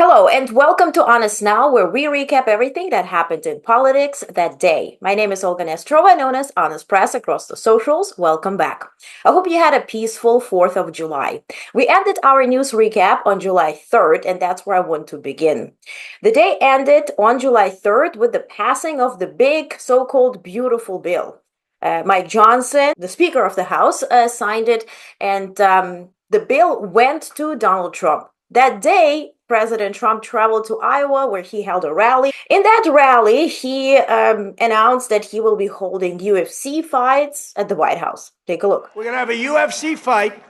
Hello, and welcome to Honest Now, where we recap everything that happened in politics that day. My name is Onest, known as Honest Press across the socials. Welcome back. I hope you had a peaceful 4th of July. We ended our news recap on July 3rd, and that's where I want to begin. The day ended on July 3rd with the passing of the big, so-called beautiful bill. Mike Johnson, the Speaker of the House, signed it, and the bill went to Donald Trump. That day, President Trump traveled to Iowa where he held a rally. In that rally, he announced that he will be holding UFC fights at the White House. Take a look. We're going to have a UFC fight.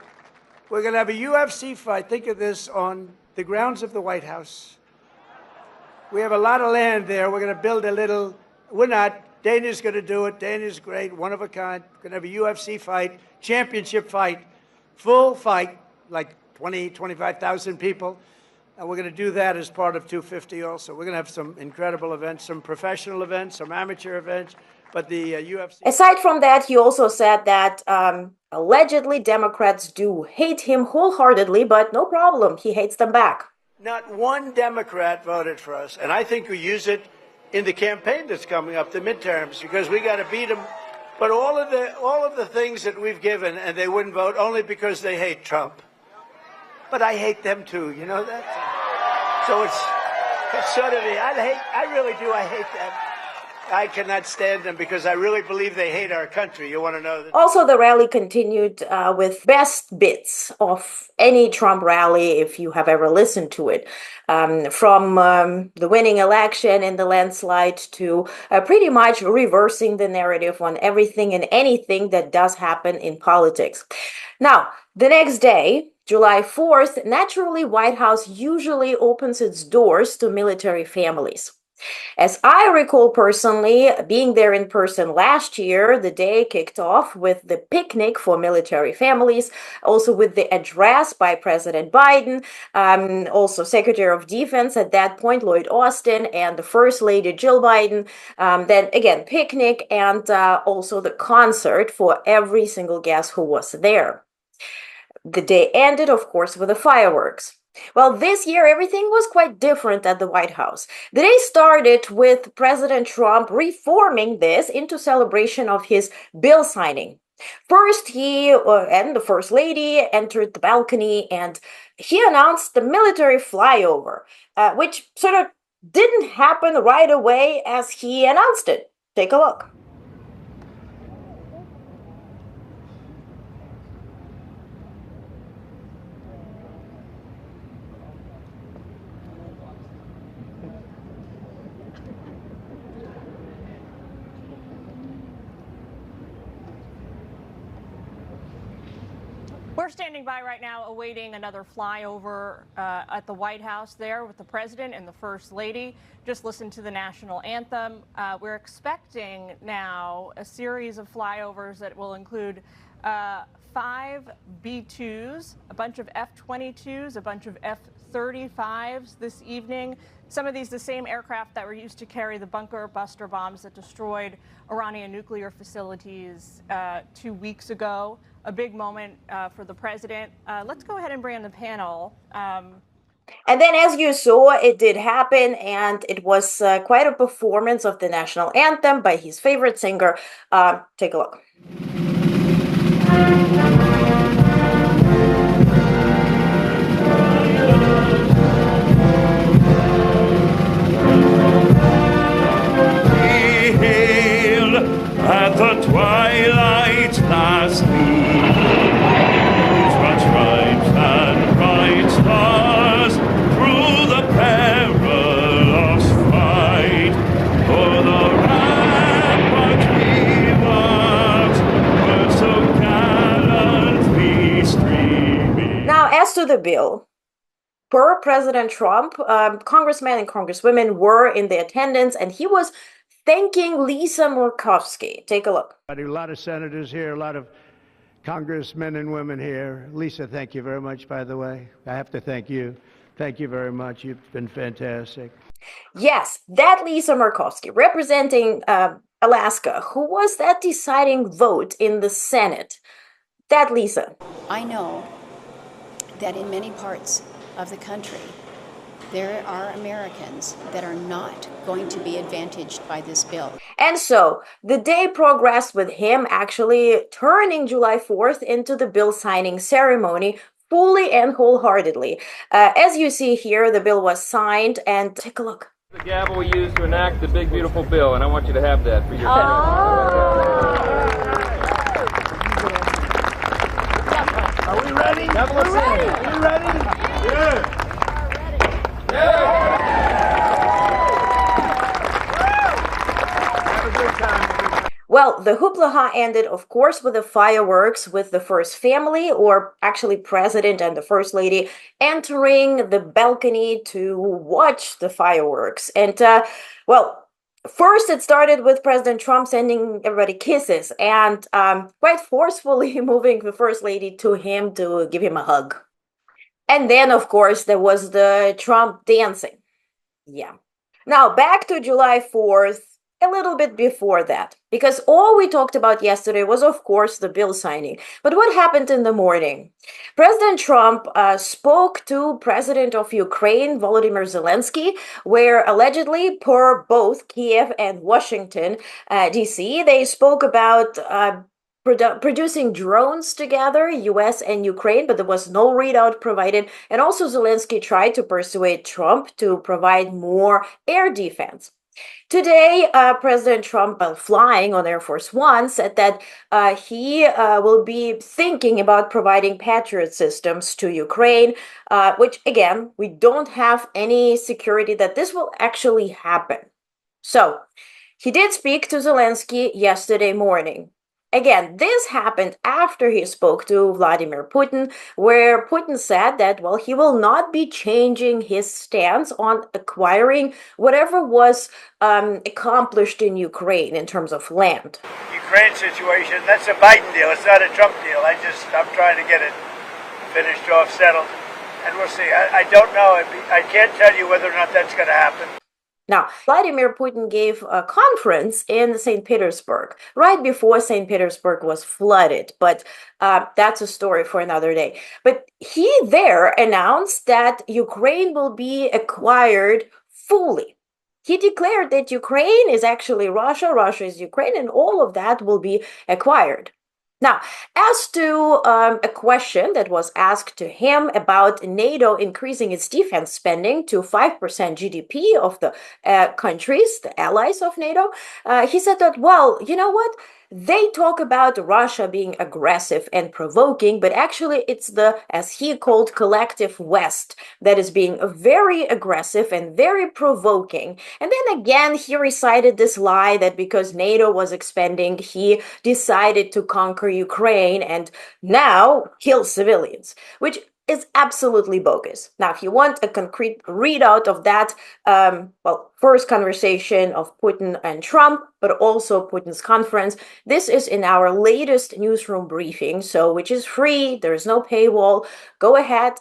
We're going to have a UFC fight. Think of this on the grounds of the White House. We have a lot of land there. We're going to build a little. We're not. Dana's going to do it. Dana's great, one of a kind. We're going to have a UFC fight, championship fight, full fight, like 20, 25,000 people. And we're going to do that as part of 250 also. We're going to have some incredible events, some professional events, some amateur events, but the UFC... Aside from that, he also said that allegedly Democrats do hate him wholeheartedly, but no problem, he hates them back. Not one Democrat voted for us, and I think we use it in the campaign that's coming up, the midterms, because we got to beat them. But all of the things that we've given, and they wouldn't vote only because they hate Trump. But I hate them too, you know that? So it's sort of I really do. I hate them. I cannot stand them because I really believe they hate our country. You want to know that? Also, the rally continued with best bits of any Trump rally, if you have ever listened to it, from the winning election and the landslide to pretty much reversing the narrative on everything and anything that does happen in politics. Now, the next day, July 4th, naturally, White House usually opens its doors to military families. As I recall personally, being there in person last year, the day kicked off with the picnic for military families, also with the address by President Biden, also Secretary of Defense at that point, Lloyd Austin, and the First Lady Jill Biden. Then again, picnic and also the concert for every single guest who was there. The day ended, of course, with the fireworks. Well, this year, everything was quite different at the White House. The day started with President Trump reforming this into celebration of his bill signing. First, he and the First Lady entered the balcony and he announced the military flyover, which sort of didn't happen right away as he announced it. Take a look. We're standing by right now awaiting another flyover at the White House there with the president and the First Lady. Just listen to the national anthem. We're expecting now a series of flyovers that will include 5 B-2s, a bunch of F-22s, a bunch of F-35s this evening. Some of these the same aircraft that were used to carry the bunker buster bombs that destroyed Iranian nuclear facilities 2 weeks ago. A big moment for the president. Let's go ahead and bring in the panel. And then, as you saw, it did happen, and it was quite a performance of the national anthem by his favorite singer. Take a look. We hailed at the twilight last noon. Stripes and bright stars through the perilous fight. Oh, the ramparts we marked were so gallantly streaming. Now, as to the bill, per President Trump, congressmen and congresswomen were in the attendance, and he was thanking Lisa Murkowski. Take a look. A lot of senators here, a lot of congressmen and women here. Lisa, thank you very much, by the way. I have to thank you. Thank you very much. You've been fantastic. Yes, that Lisa Murkowski, representing Alaska, who was that deciding vote in the Senate. That Lisa. I know that in many parts of the country, There are Americans that are not going to be advantaged by this bill. And so the day progressed with him actually turning July 4th into the bill signing ceremony fully and wholeheartedly. As you see here, the bill was signed, and take a look. The gavel we use to enact the big, beautiful bill, and I want you to have that for your Are we ready? We're ready. Are you ready? Yeah. Have a good time. Well, the hoopla ended, of course, with the fireworks, with the first family, or actually president and the first lady, entering the balcony to watch the fireworks. And, well, first it started with President Trump sending everybody kisses and quite forcefully moving the first lady to him to give him a hug. And then, of course, there was the Trump dancing. Yeah. Now, back to July 4th, a little bit before that, because all we talked about yesterday was, of course, the bill signing. But what happened in the morning? President Trump spoke to President of Ukraine, Volodymyr Zelensky, where allegedly, per both Kiev and Washington, D.C., they spoke about producing drones together, US and Ukraine, but there was no readout provided. And also Zelensky tried to persuade Trump to provide more air defense. Today, President Trump, flying on Air Force One, said that he will be thinking about providing Patriot systems to Ukraine, which, again, we don't have any security that this will actually happen. So, he did speak to Zelensky yesterday morning. Again, this happened after he spoke to Vladimir Putin, where Putin said that, well, he will not be changing his stance on acquiring whatever was accomplished in Ukraine in terms of land. Ukraine situation, that's a Biden deal. It's not a Trump deal. I'm trying to get it finished off, settled. And we'll see. I don't know. I can't tell you whether or not that's going to happen. Now, Vladimir Putin gave a conference in St. Petersburg right before St. Petersburg was flooded, but that's a story for another day. But he there announced that Ukraine will be acquired fully. He declared that Ukraine is actually Russia, Russia is Ukraine, and all of that will be acquired. Now, as to a question that was asked to him about NATO increasing its defense spending to 5% GDP of the countries, the allies of NATO, he said that, well, you know what? They talk about Russia being aggressive and provoking, but actually it's the, as he called, collective West that is being very aggressive and very provoking. And then again, he recited this lie that because NATO was expanding, he decided to conquer Ukraine and now kill civilians, which is absolutely bogus. Now, if you want a concrete readout of that, well, first conversation of Putin and Trump, but also Putin's conference, this is in our latest newsroom briefing, so which is free, there is no paywall. Go ahead,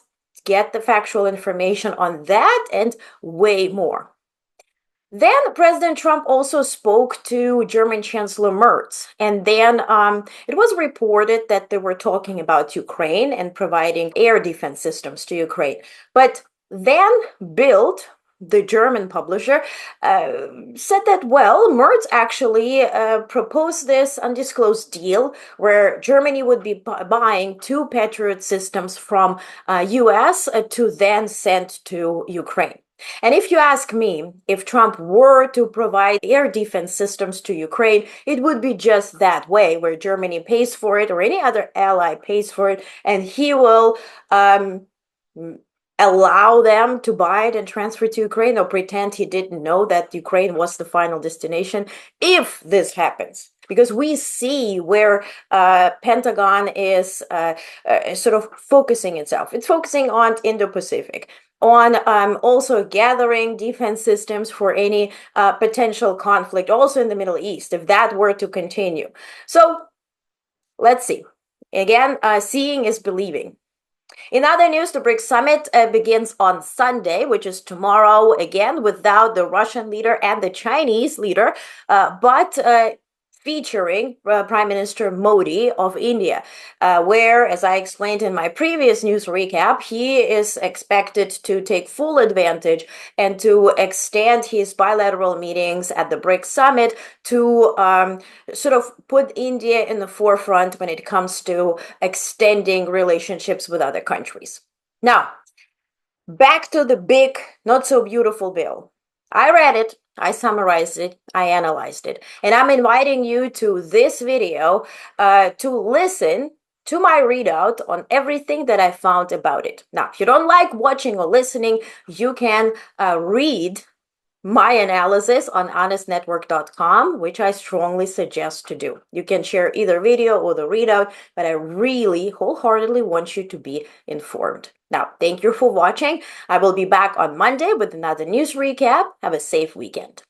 get the factual information on that and way more. Then President Trump also spoke to German Chancellor Merz, and then it was reported that they were talking about Ukraine and providing air defense systems to Ukraine. But then Bild, the German publisher, said that, well, Merz actually proposed this undisclosed deal where Germany would be buying 2 Patriot systems from US to then send to Ukraine. And if you ask me, if Trump were to provide air defense systems to Ukraine, it would be just that way, where Germany pays for it or any other ally pays for it, and he will allow them to buy it and transfer to Ukraine or pretend he didn't know that Ukraine was the final destination if this happens. Because we see where Pentagon is sort of focusing itself. It's focusing on Indo-Pacific, on also gathering defense systems for any potential conflict, also in the Middle East, if that were to continue. So let's see. Again, seeing is believing. In other news, the BRICS summit begins on Sunday, which is tomorrow, again, without the Russian leader and the Chinese leader, but featuring Prime Minister Modi of India, where, as I explained in my previous news recap, he is expected to take full advantage and to extend his bilateral meetings at the BRICS summit to sort of put India in the forefront when it comes to extending relationships with other countries. Now, back to the big, not so beautiful bill. I read it, I summarized it, I analyzed it, and I'm inviting you to this video to listen to my readout on everything that I found about it. Now, if you don't like watching or listening, you can read my analysis on onestnetwork.com, which I strongly suggest to do. You can share either video or the readout, but I really wholeheartedly want you to be informed. Now, thank you for watching. I will be back on Monday with another news recap. Have a safe weekend.